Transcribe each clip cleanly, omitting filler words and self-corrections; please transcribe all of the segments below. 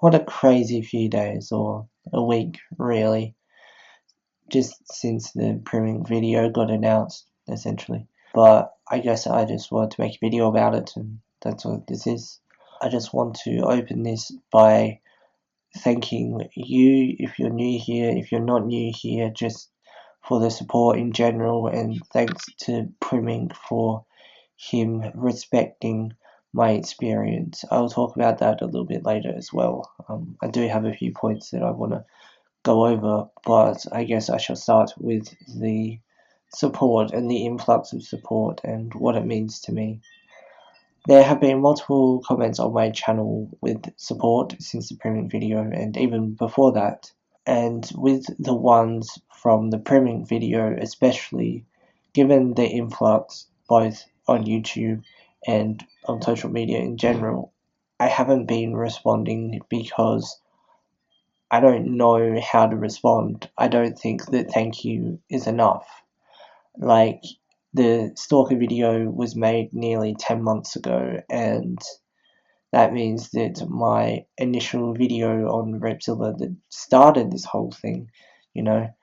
what a crazy few days, or a week really, just since the Primink video got announced, essentially. But I guess I just wanted to make a video about it, and that's what this is. I just want to open this by thanking you if you're new here, if you're not new here, just for the support in general, and thanks to Primink for him respecting my experience. I'll talk about that a little bit later as well. I do have a few points that I want to go over, but I guess I shall start with the support and the influx of support and what it means to me. There have been multiple comments on my channel with support since the Primink video, and even before that. And with the ones from the Primink video especially, given the influx both on YouTube and on social media in general, I haven't been responding because I don't know how to respond. I don't think that thank you is enough. Like, the Stalker video was made nearly 10 months ago, and that means that my initial video on RevZilla that started this whole thing, that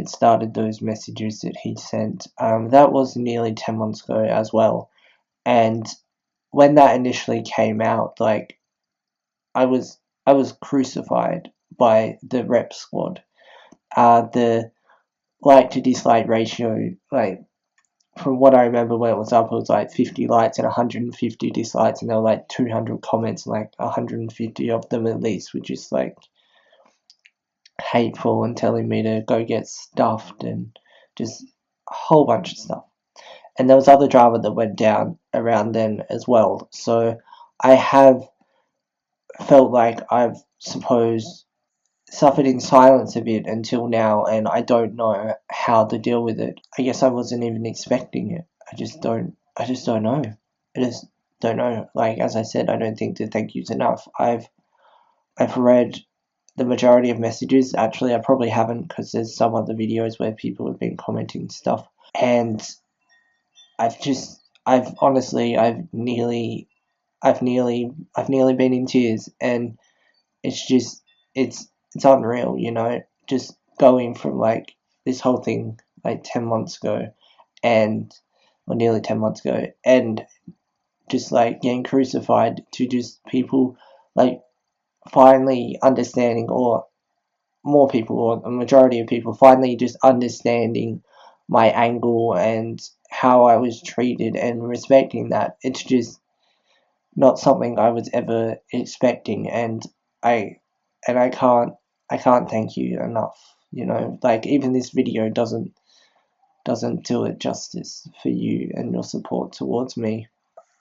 started those messages that he sent, that was nearly 10 months ago as well. And when that initially came out, like, I was crucified by the rep squad. The like to dislike ratio, like, from what I remember when it was up, it was like 50 likes and 150 dislikes, and there were like 200 comments, like 150 of them at least, which is like hateful and telling me to go get stuffed and just a whole bunch of stuff. And there was other drama that went down around then as well. So I have felt like I've suffered in silence a bit until now, and I don't know how to deal with it. I guess I wasn't even expecting it. I just don't know. I just don't know. Like, as I said, I don't think the thank you's enough. I've read the majority of messages. Actually, I probably haven't, because there's some other videos where people have been commenting stuff, and I've nearly been in tears, and it's unreal, just going from like this whole thing like 10 months ago, or nearly 10 months ago, and just like getting crucified, to just people like finally understanding, or more people, or a majority of people finally just understanding my angle and how I was treated and respecting that. It's just not something I was ever expecting, and I can't thank you enough. Like, even this video doesn't do it justice for you and your support towards me.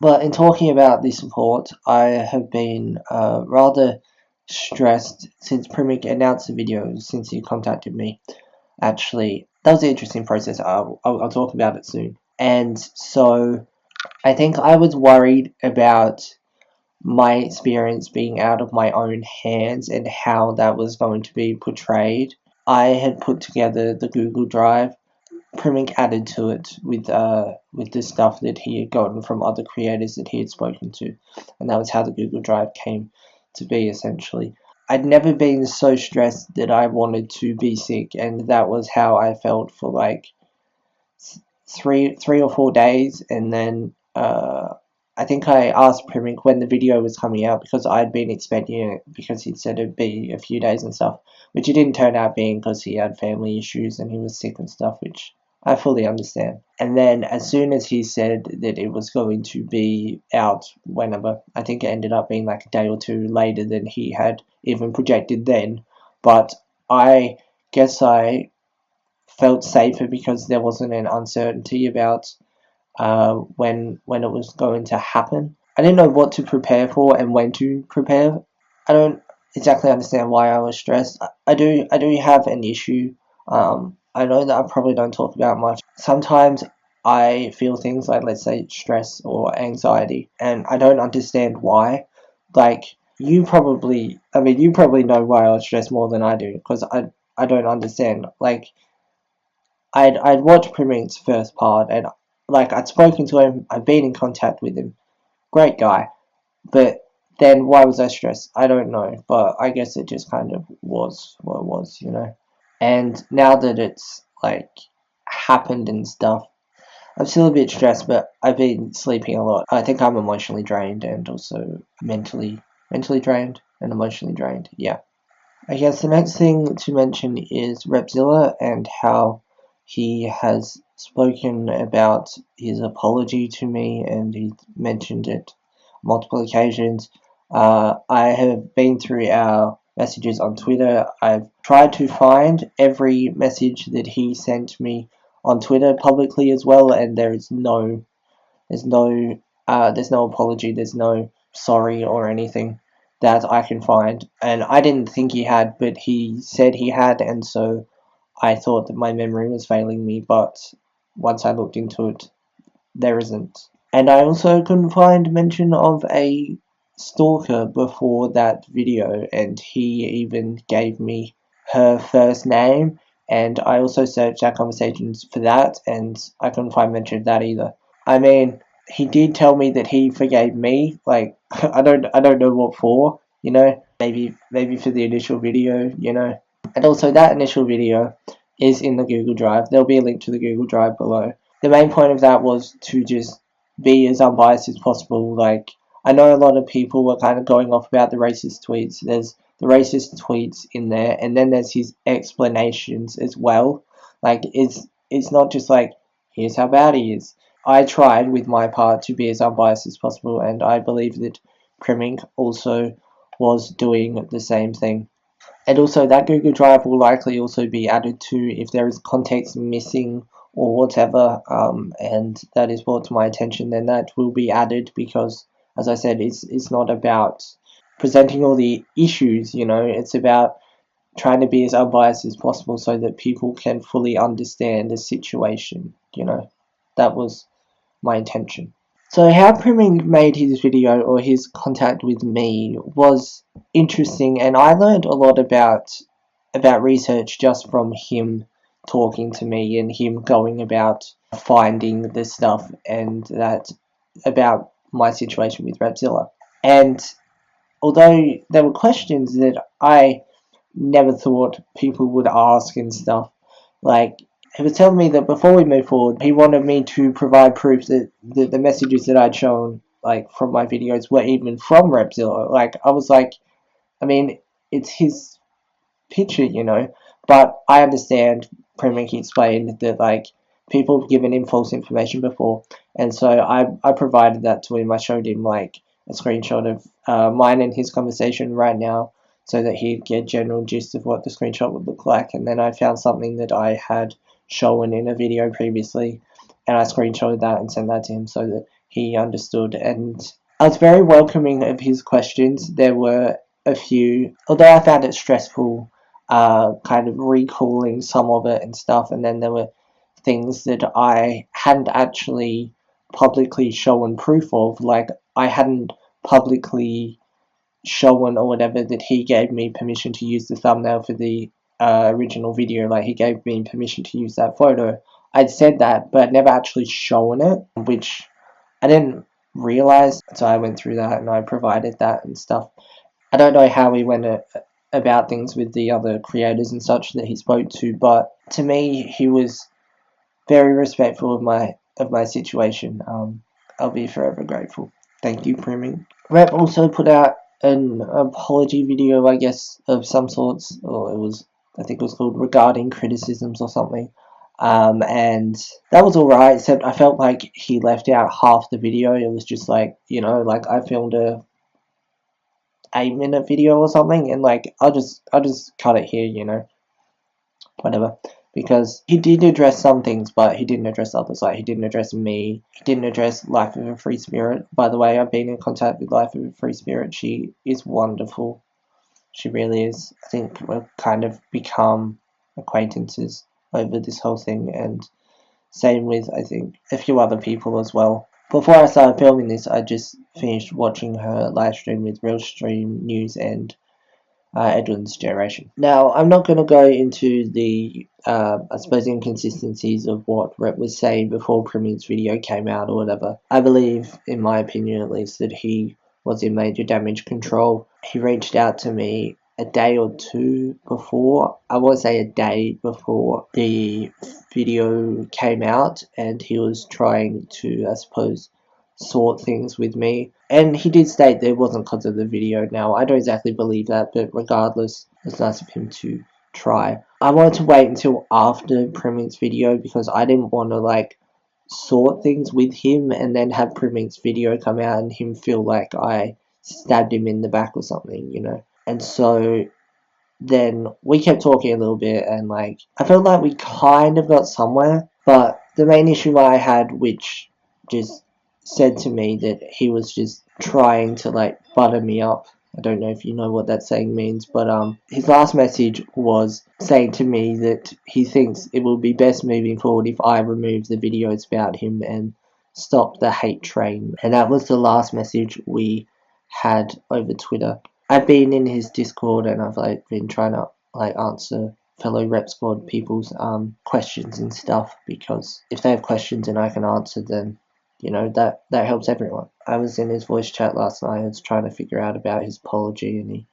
But in talking about the support, I have been rather stressed since Primink announced the video, since he contacted me. Actually, that was an interesting process. I'll talk about it soon. And so I think I was worried about my experience being out of my own hands and how that was going to be portrayed. I had put together the Google Drive. Primink added to it with the stuff that he had gotten from other creators that he had spoken to, and that was how the Google Drive came to be, essentially. I'd never been so stressed that I wanted to be sick, and that was how I felt for like three or 4 days. And then I think I asked Primink when the video was coming out, because I'd been expecting it, because he'd said it'd be a few days and stuff, which it didn't turn out being, because he had family issues and he was sick and stuff, which I fully understand. And then as soon as he said that it was going to be out whenever, I think it ended up being like a day or two later than he had even projected then, but I guess I felt safer because there wasn't an uncertainty about when it was going to happen. I didn't know what to prepare for and when to prepare. I don't exactly understand why I was stressed. I do have an issue. I know that I probably don't talk about much. Sometimes I feel things like, let's say, stress or anxiety, and I don't understand why. Like, you probably know why I was stressed more than I do, because I don't understand. Like, I'd watched Primink's first part, and like, I'd spoken to him, I'd been in contact with him, great guy, but then why was I stressed? I don't know, but I guess it just kind of was what it was, you know. And now that it's like happened and stuff, I'm still a bit stressed, but I've been sleeping a lot. I think I'm emotionally drained and also mentally drained and emotionally drained. Yeah. I guess the next thing to mention is RevZilla and how he has spoken about his apology to me, and he mentioned it multiple occasions. I have been through our messages on Twitter. I've tried to find every message that he sent me on Twitter publicly as well, and there's no there's no apology, there's no sorry or anything that I can find. And I didn't think he had, but he said he had, and so I thought that my memory was failing me, but once I looked into it, there isn't. And I also couldn't find mention of a stalker before that video, and he even gave me her first name, and I also searched our conversations for that, and I couldn't find mention of that either. I mean, he did tell me that he forgave me. Like, I don't know what for. You know, maybe for the initial video. You know, and also that initial video is in the Google Drive. There'll be a link to the Google Drive below. The main point of that was to just be as unbiased as possible. Like, I know a lot of people were kind of going off about the racist tweets. There's the racist tweets in there, and then there's his explanations as well. Like, it's not just like, here's how bad he is. I tried with my part to be as unbiased as possible, and I believe that Primink also was doing the same thing. And also that Google Drive will likely also be added to if there is context missing or whatever, and that is brought to my attention, then that will be added, because, as I said, it's not about presenting all the issues, you know, it's about trying to be as unbiased as possible so that people can fully understand the situation, you know. That was my intention. So how Primink made his video, or his contact with me, was interesting, and I learned a lot about research just from him talking to me and him going about finding the stuff and that about my situation with RevZilla. And although there were questions that I never thought people would ask and stuff, like, he was telling me that before we move forward, he wanted me to provide proof that the messages that I'd shown, like, from my videos were even from RevZilla. Like, I was like, I mean, it's his picture, you know, but I understand. Primink explained that, like, people have given him false information before, and so I provided that to him. I showed him, like, a screenshot of mine and his conversation right now, so that he'd get a general gist of what the screenshot would look like. And then I found something that I had shown in a video previously, and I screenshotted that and sent that to him so that he understood. And I was very welcoming of his questions. There were a few, although I found it stressful, kind of recalling some of it and stuff, and then there were things that I hadn't actually publicly shown proof of, like, I hadn't publicly shown or whatever that he gave me permission to use the thumbnail for the original video. Like, he gave me permission to use that photo. I'd said that, but I'd never actually shown it, which I didn't realize, so I went through that and I provided that and stuff. I don't know how he went about things with the other creators and such that he spoke to, but to me, he was very respectful of my situation. I'll be forever grateful. Thank you, Primink. Rep also put out an apology video, I guess, of some sorts, or I think it was called Regarding Criticisms or something. And that was alright, except I felt like he left out half the video. It was just like, you know, like, I filmed a 8-minute video or something, and like, I'll just cut it here, you know, whatever. Because he did address some things, but he didn't address others. Like, he didn't address me. He didn't address Life of a Free Spirit. By the way, I've been in contact with Life of a Free Spirit. She is wonderful. She really is. I think we've kind of become acquaintances over this whole thing, and same with, I think, a few other people as well. Before I started filming this, I just finished watching her live stream with Real Stream News and Edwin's Generation. Now, I'm not going to go into the, I suppose, inconsistencies of what Rep was saying before Primink's video came out or whatever. I believe, in my opinion at least, that he was in major damage control. He reached out to me a day or two before, I won't say a day before the video came out, and he was trying to, I suppose, sort things with me. And he did state that it wasn't because of the video. Now, I don't exactly believe that, but regardless, it's nice of him to try. I wanted to wait until after Primink's video because I didn't want to, like, sort things with him and then have Primink's video come out and him feel like I stabbed him in the back or something, you know. And so then we kept talking a little bit, and like I felt like we kind of got somewhere, but the main issue I had, which just said to me that he was just trying to like butter me up. I don't know if you know what that saying means, but his last message was saying to me that he thinks it will be best moving forward if I remove the videos about him and stop the hate train. And that was the last message we had over Twitter. I've been in his Discord and I've like been trying to like answer fellow Rep Squad people's questions and stuff, because if they have questions and I can answer them, you know, that helps everyone. I was in his voice chat last night. I was trying to figure out about his apology, and he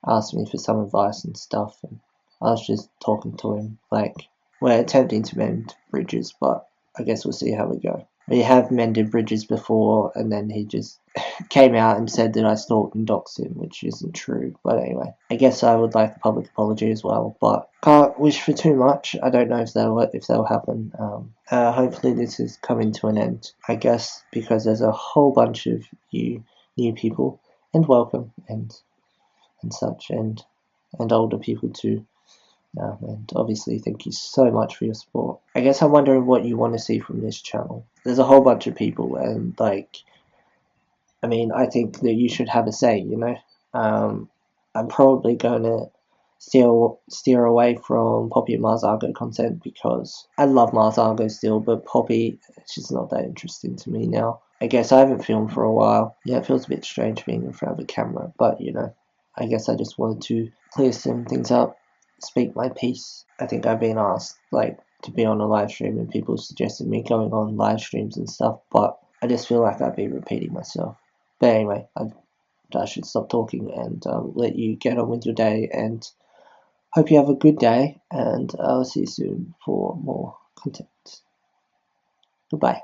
asked me for some advice and stuff, and I was just talking to him. Like, we're attempting to mend bridges, but I guess we'll see how we go. We have mended bridges before, and then he just came out and said that I stalked and doxed him, which isn't true. But anyway, I guess I would like a public apology as well, but can't wish for too much. I don't know if that'll happen. Hopefully this is coming to an end, I guess, because there's a whole bunch of you new people, and welcome, and such, and older people too. And obviously thank you so much for your support. I guess I'm wondering what you want to see from this channel. There's a whole bunch of people, and like, I mean, I think that you should have a say, you know. I'm probably going to steer away from Poppy and Mars Argo content because I love Mars Argo still, but Poppy, it's just not that interesting to me now. I guess I haven't filmed for a while. Yeah, it feels a bit strange being in front of a camera, but you know, I guess I just wanted to clear some things up, speak my piece. I think I've been asked like to be on a live stream, and people suggested me going on live streams and stuff, but I just feel like I'd be repeating myself. But anyway, I should stop talking and let you get on with your day, and hope you have a good day, and I'll see you soon for more content. Goodbye.